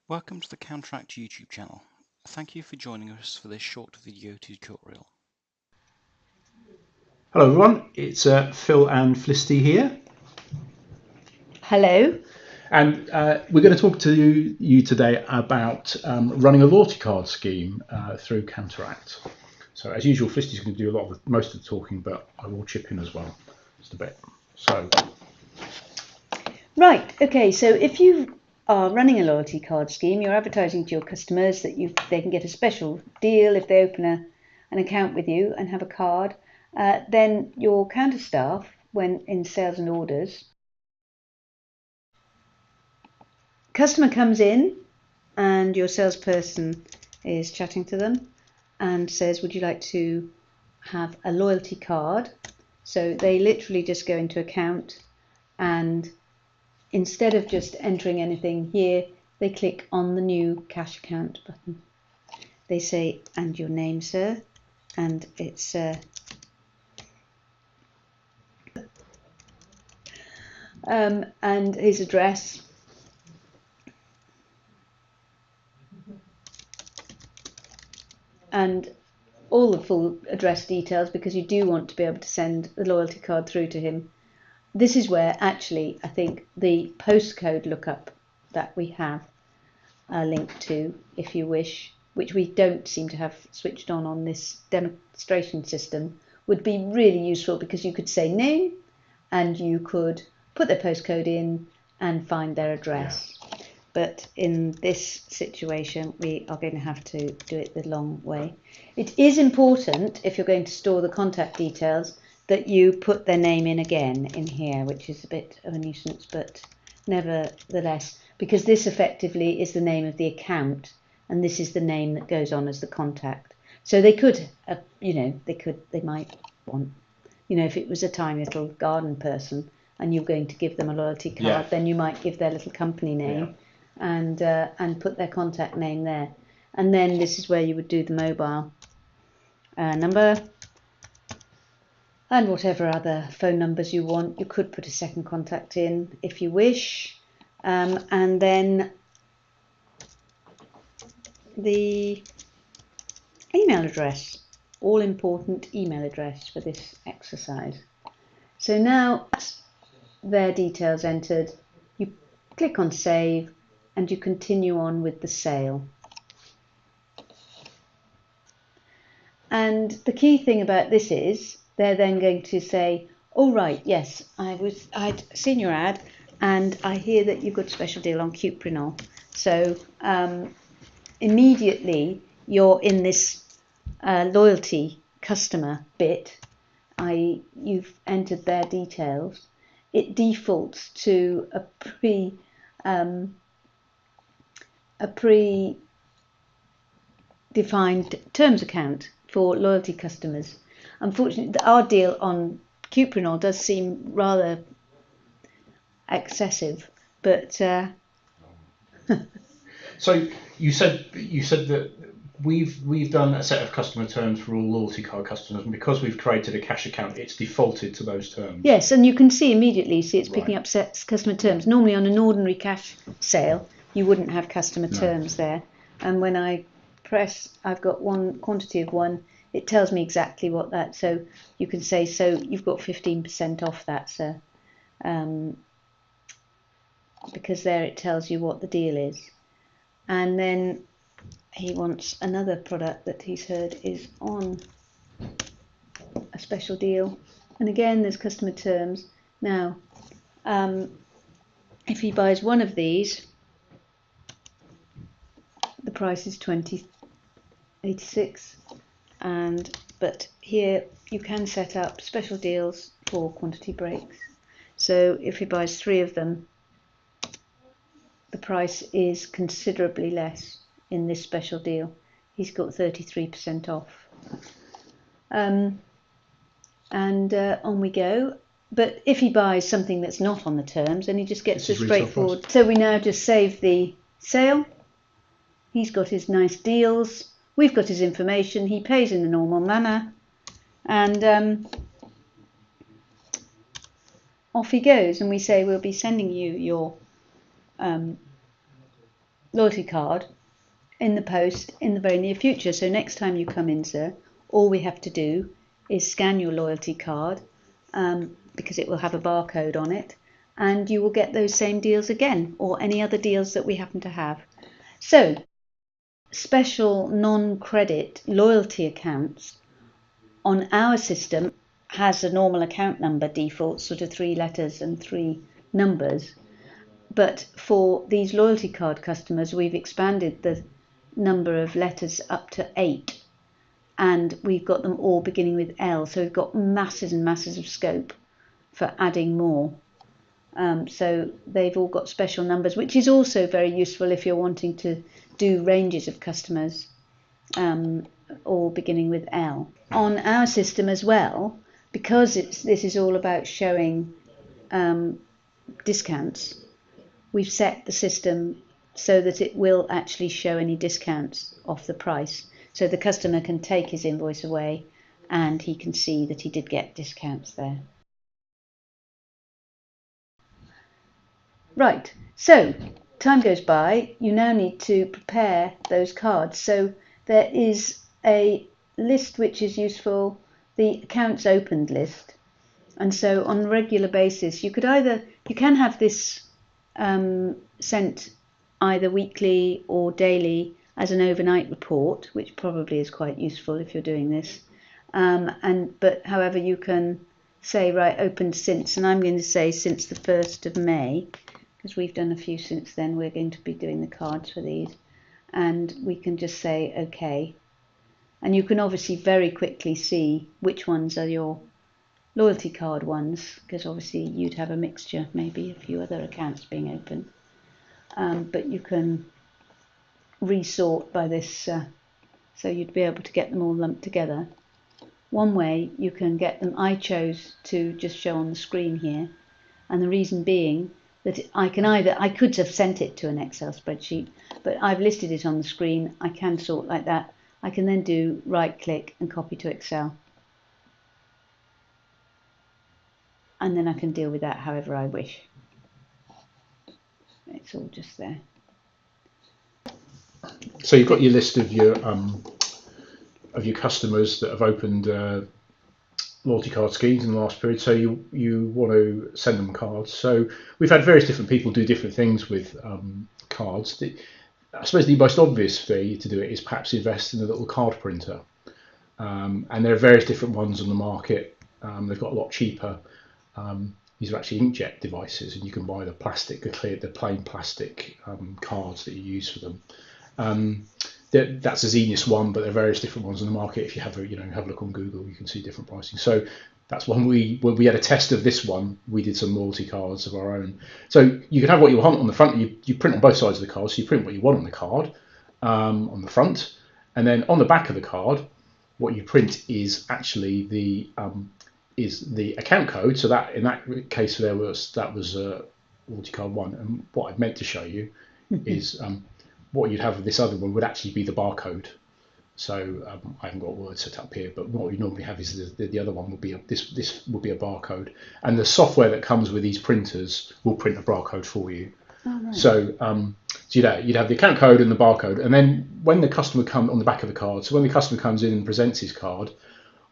Welcome to the Counteract YouTube channel. Thank you for joining us for this short video tutorial. Hello everyone, it's Phil and Felicity here. Hello. And we're going to talk to you today about running a loyalty card scheme through Counteract. So as usual, Felicity's going to do most of the talking, but I will chip in as well just a bit. So. Right, okay, so if you are running a loyalty card scheme, you're advertising to your customers that they can get a special deal if they open an account with you and have a card. Then your counter staff, when in sales and orders, customer comes in and your salesperson is chatting to them and says, would you like to have a loyalty card? So they literally just go into account, and instead of just entering anything here, they click on the new cash account button. They say, and your name, sir, and it's and his address. And all the full address details, because you do want to be able to send the loyalty card through to him. This is where actually I think the postcode lookup that we have a link to, if you wish, which we don't seem to have switched on this demonstration system, would be really useful, because you could say name and you could put their postcode in and find their address. Yeah. But in this situation, we are going to have to do it the long way. It is important, if you're going to store the contact details, that you put their name in again in here, which is a bit of a nuisance, but nevertheless, because this effectively is the name of the account, and this is the name that goes on as the contact. So they could, they might want, if it was a tiny little garden person and you're going to give them a loyalty card, yeah, then you might give their little company name, yeah, and put their contact name there. And then this is where you would do the mobile number and whatever other phone numbers you want. You could put a second contact in if you wish, and then the email address, all important email address for this exercise. So now their details entered, you click on save and you continue on with the sale. And the key thing about this is they're then going to say, oh right, yes, I'd seen your ad and I hear that you've got a special deal on Cuprinol. So immediately you're in this loyalty customer bit, i.e. you've entered their details. It defaults to a pre-defined terms account for loyalty customers. Unfortunately, our deal on Cuprinol does seem rather excessive, but So you said that we've done a set of customer terms for all loyalty card customers, and because we've created a cash account, it's defaulted to those terms. Yes, and you can see immediately, it's picking up customer terms. Normally on an ordinary cash sale, you wouldn't have customer terms there. And when I press, I've got one quantity of one, it tells me exactly what that, so you can say, so you've got 15% off that, sir. Because there it tells you what the deal is. And then he wants another product that he's heard is on a special deal. And again, there's customer terms. Now, if he buys one of these, the price is $20.86. But here you can set up special deals for quantity breaks. So if he buys 3 of them, the price is considerably less in this special deal. He's got 33% off. And on we go. But if he buys something that's not on the terms, then he just gets a straightforward. So we now just save the sale. He's got his nice deals. We've got his information. He pays in the normal manner. And off he goes. And we say, we'll be sending you your loyalty card in the post in the very near future. So next time you come in, sir, all we have to do is scan your loyalty card, because it will have a barcode on it, and you will get those same deals again, or any other deals that we happen to have. So special non-credit loyalty accounts on our system has a normal account number default, sort of 3 letters and 3 numbers. But for these loyalty card customers, we've expanded the number of letters up to 8, and we've got them all beginning with L. So we've got masses and masses of scope for adding more. So they've all got special numbers, which is also very useful if you're wanting to do ranges of customers, all beginning with L. On our system as well, because this is all about showing discounts, we've set the system so that it will actually show any discounts off the price. So the customer can take his invoice away and he can see that he did get discounts there. Right, so time goes by, you now need to prepare those cards. So there is a list which is useful, the accounts opened list. And so on a regular basis, you can have this sent either weekly or daily as an overnight report, which probably is quite useful if you're doing this. But however, you can say, right, opened since, and I'm going to say since the 1st of May, because we've done a few since then. We're going to be doing the cards for these, and we can just say OK. And you can obviously very quickly see which ones are your loyalty card ones, because obviously you'd have a mixture, maybe a few other accounts being open. But you can resort by this, so you'd be able to get them all lumped together. One way you can get them, I chose to just show on the screen here, and the reason being that I could have sent it to an Excel spreadsheet, but I've listed it on the screen. I can sort like that. I can then do right click and copy to Excel. And then I can deal with that however I wish. It's all just there. So you've got your list of your customers that have opened loyalty card schemes in the last period. So you want to send them cards. So we've had various different people do different things with cards. I suppose the most obvious way to do it is perhaps invest in a little card printer. And there are various different ones on the market. They've got a lot cheaper. These are actually inkjet devices, and you can buy the plain plastic cards that you use for them. That's a Zenus one, but there are various different ones on the market. If you have a look on Google, you can see different pricing. So that's one when we had a test of this one, we did some loyalty cards of our own. So you can have what you want on the front. You print on both sides of the card, so you print what you want on the card on the front, and then on the back of the card, what you print is actually the account code. So that in that case that was loyalty card 1, and what I've meant to show you is what you'd have with this other one would actually be the barcode. So I haven't got words set up here, but what you normally have is the other one would be this would be a barcode, and the software that comes with these printers will print a barcode for you. Oh, right. So you'd have the account code and the barcode, and then when the customer comes on the back of the card, so when the customer comes in and presents his card,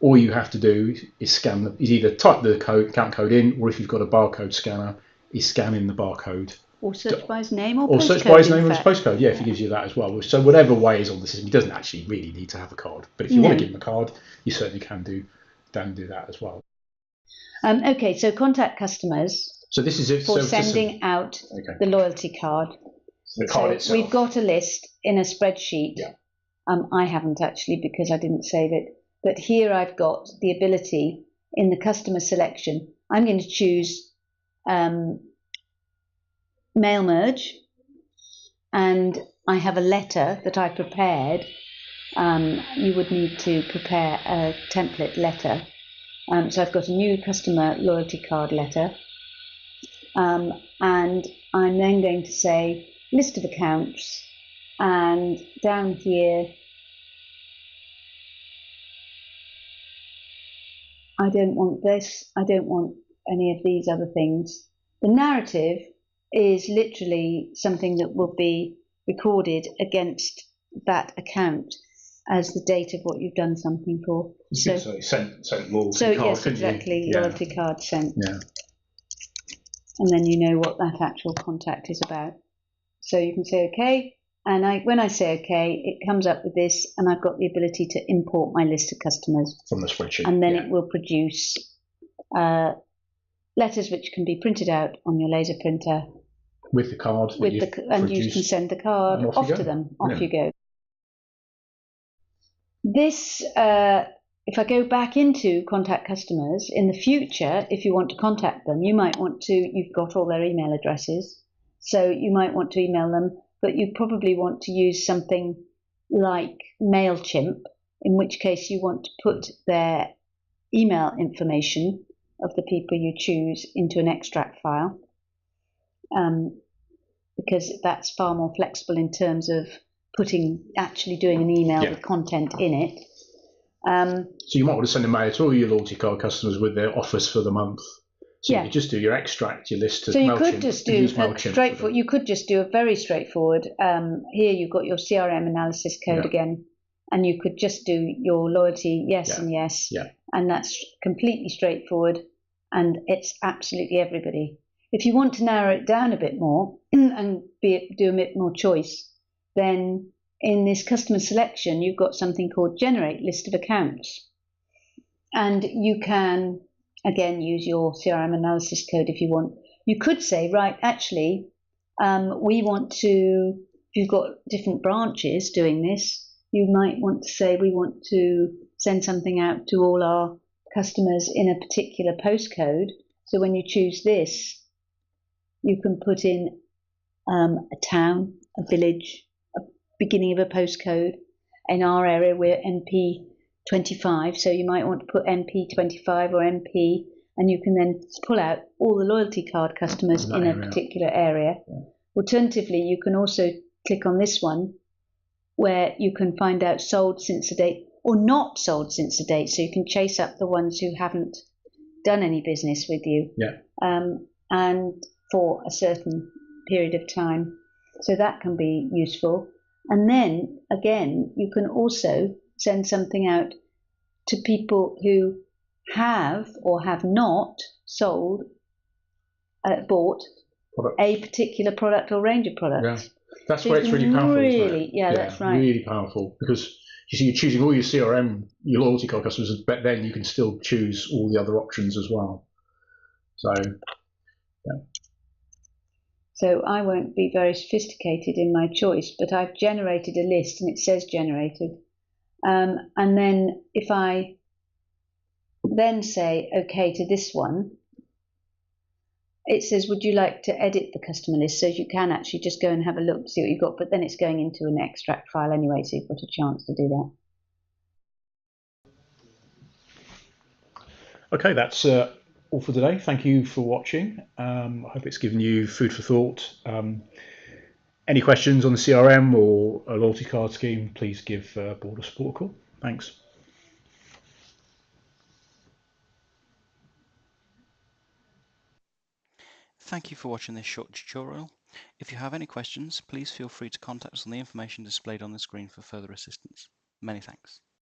all you have to do is either type the account code in, or if you've got a barcode scanner, is scan in the barcode. Or search by his name or postcode. Or search by his name or his postcode, if he gives you that as well. So whatever way is on the system, he doesn't actually really need to have a card. But if you want to give him a card, you certainly can do that as well. Okay, so contact customers. So this is it for sending out the loyalty card. The card itself. We've got a list in a spreadsheet. Yeah. I haven't actually because I didn't save it. But here I've got the ability in the customer selection. I'm going to choose mail merge, and I have a letter that I prepared. You would need to prepare a template letter. So I've got a new customer loyalty card letter, and I'm then going to say list of accounts, and down here I don't want this, I don't want any of these other things. The narrative is literally something that will be recorded against that account as the date of what you've done something for. So sent loyalty so card. Yes, exactly. Loyalty card sent. Yeah. And then you know what that actual contact is about. So you can say OK, and when I say OK, it comes up with this, and I've got the ability to import my list of customers from the spreadsheet, and then it will produce letters which can be printed out on your laser printer with the card, and you can send the card off to them. Off you go. This, if I go back into contact customers in the future, if you want to contact them, you might want to. You've got all their email addresses, so you might want to email them, but you probably want to use something like MailChimp, in which case you want to put their email information of the people you choose into an extract file, because that's far more flexible in terms of actually doing an email with content in it. So you might want to send a mail to all your loyalty card customers with their offers for the month. So you could just do your extract, your list of MailChimp. So you could just do straightforward. You could just do a very straightforward. Here you've got your CRM analysis code again, and you could just do your loyalty and yes, and that's completely straightforward, and it's absolutely everybody. If you want to narrow it down a bit more and do a bit more choice, then in this customer selection, you've got something called Generate List of Accounts. And you can, again, use your CRM analysis code if you want. You could say, right, actually, we want to, if you've got different branches doing this, you might want to say, we want to send something out to all our customers in a particular postcode. So when you choose this, you can put in a town, a village, beginning of a postcode. In our area, we're MP25, so you might want to put MP25 or MP, and you can then pull out all the loyalty card customers in a particular area. Alternatively, you can also click on this one where you can find out sold since the date or not sold since the date, so you can chase up the ones who haven't done any business with you and for a certain period of time. So that can be useful. And then, again, you can also send something out to people who have or have not sold, bought a particular product or range of products. Yeah. That's where it's really powerful. Really, that's right. Really powerful, because you see, you're choosing all your CRM, your loyalty card customers, but then you can still choose all the other options as well. So, So I won't be very sophisticated in my choice, but I've generated a list and it says generated. And then if I then say OK to this one, it says, would you like to edit the customer list? So you can actually just go and have a look to see what you've got, but then it's going into an extract file anyway, so you've got a chance to do that. OK, that's all for today. Thank you for watching. I hope it's given you food for thought. Any questions on the CRM or a loyalty card scheme, please give Border Support a call. Thanks. Thank you for watching this short tutorial. If you have any questions, please feel free to contact us on the information displayed on the screen for further assistance. Many thanks.